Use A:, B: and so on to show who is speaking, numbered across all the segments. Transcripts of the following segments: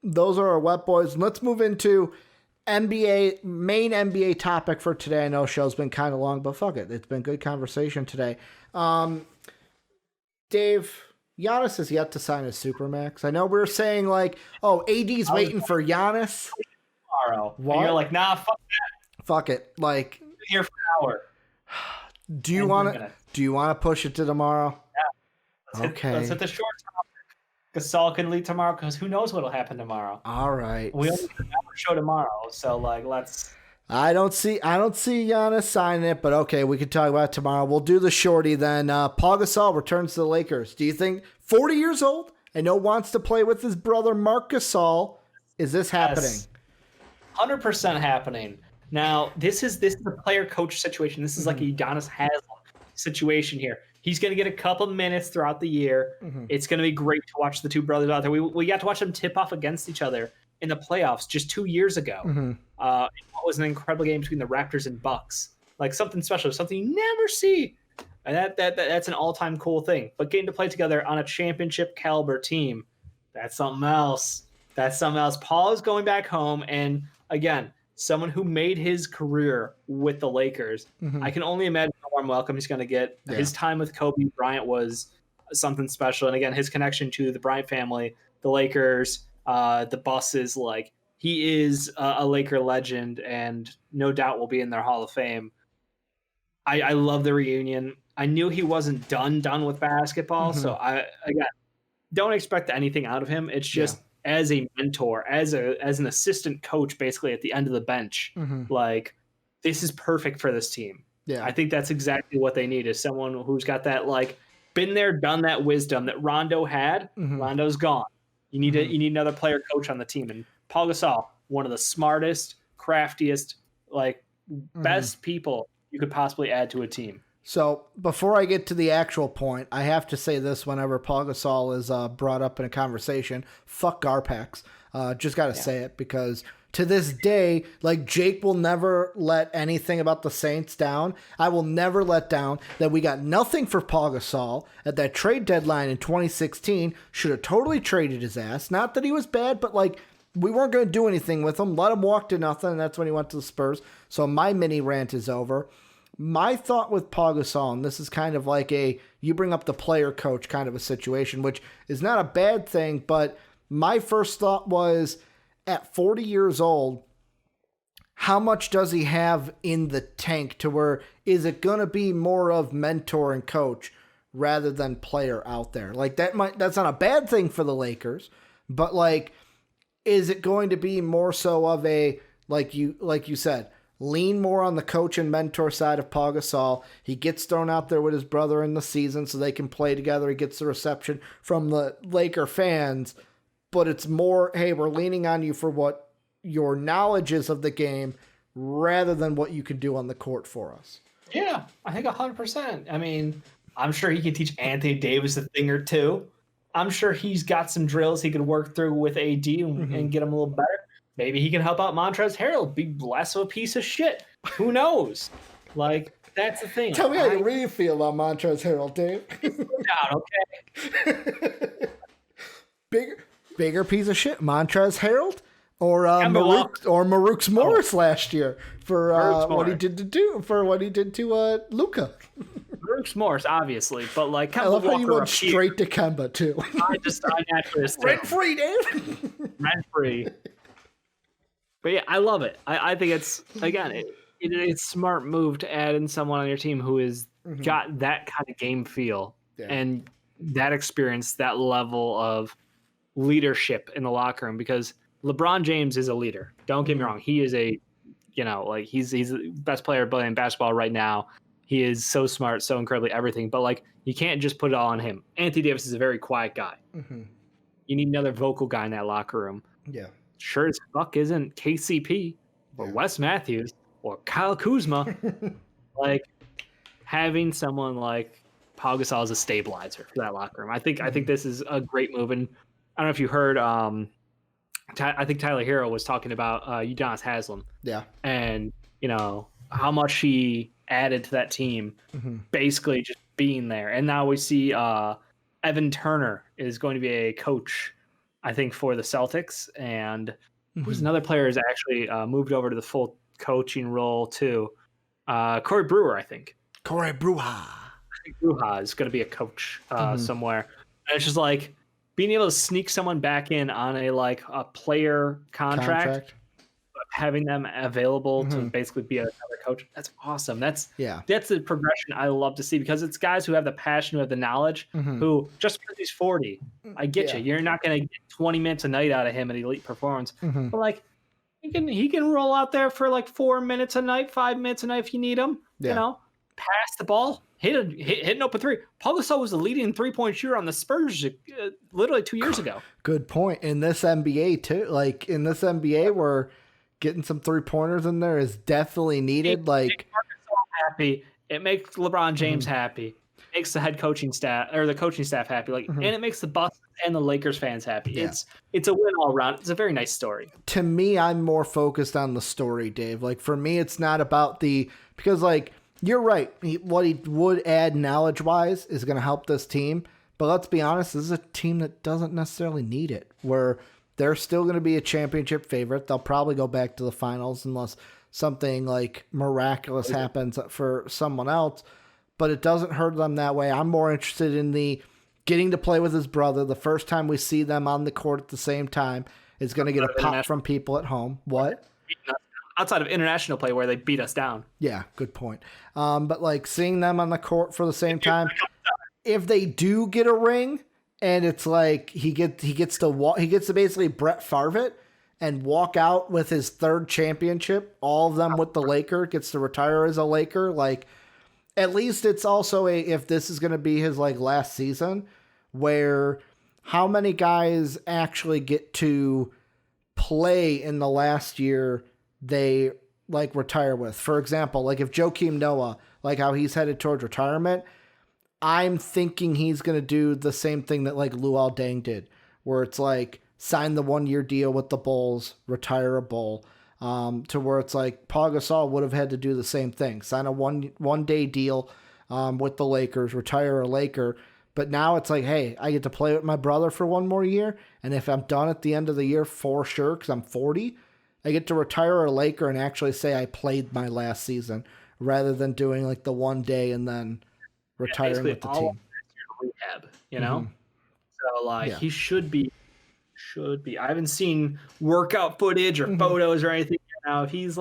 A: those are our wet boys. Let's move into main NBA topic for today. I know show's been kind of long, but fuck it. It's been good conversation today. Dave, Giannis has yet to sign a Supermax. I know we're saying like, oh, AD's waiting for Giannis.
B: Tomorrow. What? And you're like, nah, fuck that.
A: Fuck it. Like,
B: here for an hour.
A: Do you want to push it to tomorrow?
B: Yeah. Let's hit the short topic. Gasol can lead tomorrow because who knows what'll happen tomorrow.
A: All right.
B: We only have our show tomorrow, so like let's.
A: I don't see Giannis signing it, but okay, we can talk about it tomorrow. We'll do the shorty then. Pau Gasol returns to the Lakers. Do you think 40 years old? I know wants to play with his brother Marc Gasol. Is this happening?
B: 100% happening. Now this is a player coach situation. This is like a Udonis Haslem situation here. He's going to get a couple minutes throughout the year. It's going to be great to watch the two brothers out there. We got to watch them tip off against each other in the playoffs just 2 years ago. It was an incredible game between the Raptors and Bucks. Like something special, something you never see. And that's an all-time cool thing. But getting to play together on a championship caliber team, that's something else. Paul is going back home, and again, someone who made his career with the Lakers. I can only imagine the warm welcome he's going to get. Yeah. His time with Kobe Bryant was something special. And again, his connection to the Bryant family, the Lakers, the buses, like he is a Laker legend and no doubt will be in their Hall of Fame. I love the reunion. I knew he wasn't done with basketball. So again, don't expect anything out of him. It's just, as a mentor, as an assistant coach, basically at the end of the bench, like this is perfect for this team. Yeah, I think that's exactly what they need, is someone who's got that like been there, done that wisdom that Rondo had. Rondo's gone. You need another player coach on the team, and Pau Gasol, one of the smartest, craftiest, like best people you could possibly add to a team.
A: So before I get to the actual point, I have to say this whenever Pau Gasol is brought up in a conversation. Fuck Garpax. Just got to say it, because to this day, like Jake will never let anything about the Saints down. I will never let down that we got nothing for Pau Gasol at that trade deadline in 2016. Should have totally traded his ass. Not that he was bad, but like we weren't going to do anything with him. Let him walk to nothing, and that's when he went to the Spurs. So my mini rant is over. My thought with Pau Gasol, and this is kind of like you bring up the player coach kind of a situation, which is not a bad thing, but my first thought was at 40 years old, how much does he have in the tank to where is it going to be more of mentor and coach rather than player out there? Like that's not a bad thing for the Lakers, but like, is it going to be more so of a, like you said, lean more on the coach and mentor side of Pau Gasol. He gets thrown out there with his brother in the season so they can play together. He gets the reception from the Laker fans, but it's more, hey, we're leaning on you for what your knowledge is of the game rather than what you can do on the court for us.
B: Yeah, I think 100%. I mean, I'm sure he can teach Anthony Davis a thing or two. I'm sure he's got some drills he could work through with AD and get him a little better. Maybe he can help out Montrezl Harrell, be less of a piece of shit. Who knows? Like, that's the thing.
A: Tell me how you really feel about Montrezl Harrell, Dave.
B: Okay.
A: Bigger piece of shit, Montrezl Harrell or Marukes Morris last year for what he did to Luka.
B: Marukes Morris, obviously, but like
A: I love how you went straight to Kemba too.
B: I naturally
A: rent free, Dave.
B: Rent free. But yeah, I love it. I think it's, again, it's a smart move to add in someone on your team who has got that kind of game feel and that experience, that level of leadership in the locker room, because LeBron James is a leader. Don't get me wrong. He is he's the best player playing basketball right now. He is so smart, so incredibly everything, but like you can't just put it all on him. Anthony Davis is a very quiet guy. You need another vocal guy in that locker room.
A: Yeah.
B: Sure as fuck isn't KCP or Wes Matthews or Kyle Kuzma. Like having someone like Pau Gasol as a stabilizer for that locker room. I think this is a great move. And I don't know if you heard, I think Tyler Hero was talking about Udonis Haslem.
A: Yeah.
B: And, how much he added to that team, basically just being there. And now we see Evan Turner is going to be a coach I think, for the Celtics. And who's
A: Mhm.
B: another player who's actually moved over to the full coaching role too? Corey Brewer, I think.
A: Corey Brewer.
B: Ruha is going to be a coach
A: Mhm.
B: somewhere. And it's just like being able to sneak someone back in on a player contract,
A: Contract.
B: but having them available to
A: Mhm.
B: basically be another coach. That's awesome. That's
A: Yeah.
B: the progression I love to see, because it's guys who have the passion, who have the knowledge,
A: Mhm.
B: who, just because he's 40, I get you.
A: Yeah.
B: You're not going to get 20 minutes a night out of him at elite performance,
A: Mhm.
B: but like he can roll out there for like 4 minutes a night, 5 minutes a night if you need him.
A: Yeah.
B: Pass the ball, hit an open three. Pau Gasol was the leading 3-point shooter on the Spurs literally 2 years ago.
A: Good point. In this NBA too, like in this NBA, where getting some 3-pointers in there is definitely needed.
B: It
A: Like,
B: makes Marc Gasol happy. It makes LeBron James
A: mhm.
B: happy. It makes the head coaching staff, or the coaching staff, happy. Like,
A: Mhm.
B: and it makes the Bucks and the Lakers fans happy.
A: Yeah.
B: It's a win all around. It's a very nice story.
A: To me, I'm more focused on the story, Dave. Like for me, it's not about because like you're right. What he would add knowledge wise is going to help this team. But let's be honest, this is a team that doesn't necessarily need it. Where they're still going to be a championship favorite. They'll probably go back to the finals unless something like miraculous happens for someone else. But it doesn't hurt them that way. I'm more interested in the getting to play with his brother. The first time we see them on the court at the same time is going to get a pop from people at home. What?
B: Outside of international play where they beat us down.
A: Yeah, good point. But like seeing them on the court for the same time, if they do get a ring, and it's like he gets to basically Brett Favre it and walk out with his third championship, all of them with the Laker, gets to retire as a Laker. Like at least it's also if this is going to be his like last season, where how many guys actually get to play in the last year they like retire with. For example, like if Joakim Noah, like how he's headed towards retirement, I'm thinking he's going to do the same thing that like Luol Deng did, where it's like sign the 1-year deal with the Bulls, retire a Bull, to where it's like Pau Gasol would have had to do the same thing, sign a one day deal with the Lakers, retire a Laker. But now it's like, hey, I get to play with my brother for 1 more year, and if I'm done at the end of the year for sure, because I'm 40, I get to retire a Laker and actually say I played my last season, rather than doing like the 1 day and then retiring with the team.
B: Rehab,
A: Mm-hmm.
B: So like
A: Yeah.
B: he should be. I haven't seen workout footage or photos or anything. Now, if he's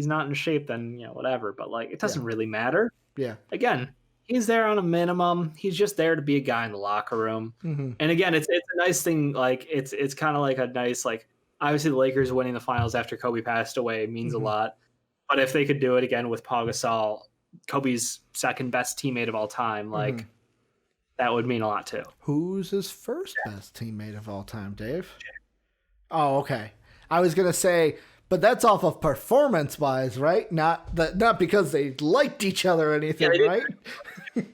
B: not in shape, then whatever. But like, it doesn't really matter.
A: Yeah.
B: Again, he's there on a minimum. He's just there to be a guy in the locker room.
A: Mm-hmm.
B: And again, it's a nice thing. Like it's kind of like a nice, like, obviously the Lakers winning the finals after Kobe passed away means a lot. But if they could do it again with Pau Gasol, Kobe's second best teammate of all time, like that would mean a lot too.
A: Who's his first best teammate of all time, Dave? Oh, okay. I was gonna say, but that's off of performance wise, right? Not because they liked each other or anything, right?
B: I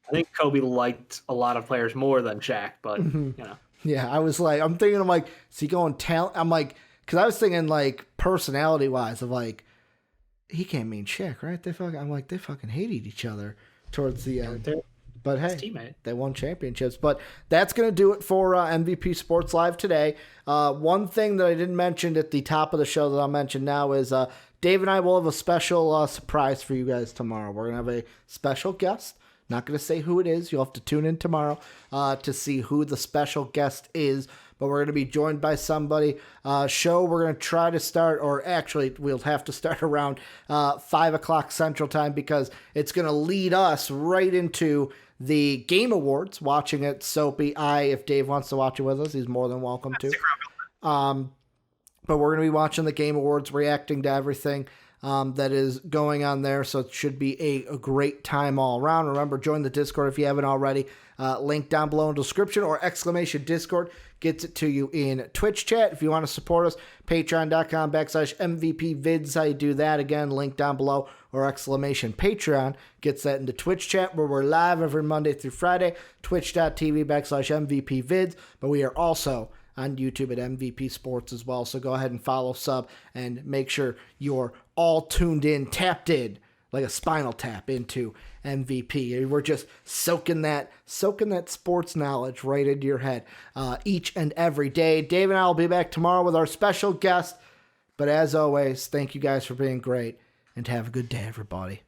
B: think Kobe liked a lot of players more than Shaq, but
A: Yeah, I was like, I'm thinking, I'm like, is he going talent? I'm like, because I was thinking like personality wise of like, he can't mean Shaq, right? They fucking hated each other towards the end. But hey, they won championships. But that's going to do it for MVP Sports Live today. One thing that I didn't mention at the top of the show that I'll mention now is Dave and I will have a special surprise for you guys tomorrow. We're going to have a special guest. Not going to say who it is. You'll have to tune in tomorrow to see who the special guest is. But we're going to be joined by somebody. Show we're going to try to start, or actually we'll have to start around 5 o'clock Central Time, because it's going to lead us right into the Game Awards, watching it soapy. If Dave wants to watch it with us, he's more than welcome to. But we're going to be watching the Game Awards, reacting to everything that is going on there. So it should be a great time all around. Remember, join the Discord if you haven't already. Link down below in the description, or !Discord gets it to you in Twitch chat. If you want to support us, patreon.com/MVPvids. How you do that? Again, link down below, or !Patreon gets that into Twitch chat, where we're live every Monday through Friday. Twitch.tv/MVPvids. But we are also on YouTube at MVP Sports as well. So go ahead and follow, sub, and make sure you're all tuned in, tapped in like a Spinal Tap into MVP. We're just soaking that sports knowledge right into your head each and every day. Dave and I will be back tomorrow with our special guest. But as always, thank you guys for being great, and have a good day, everybody.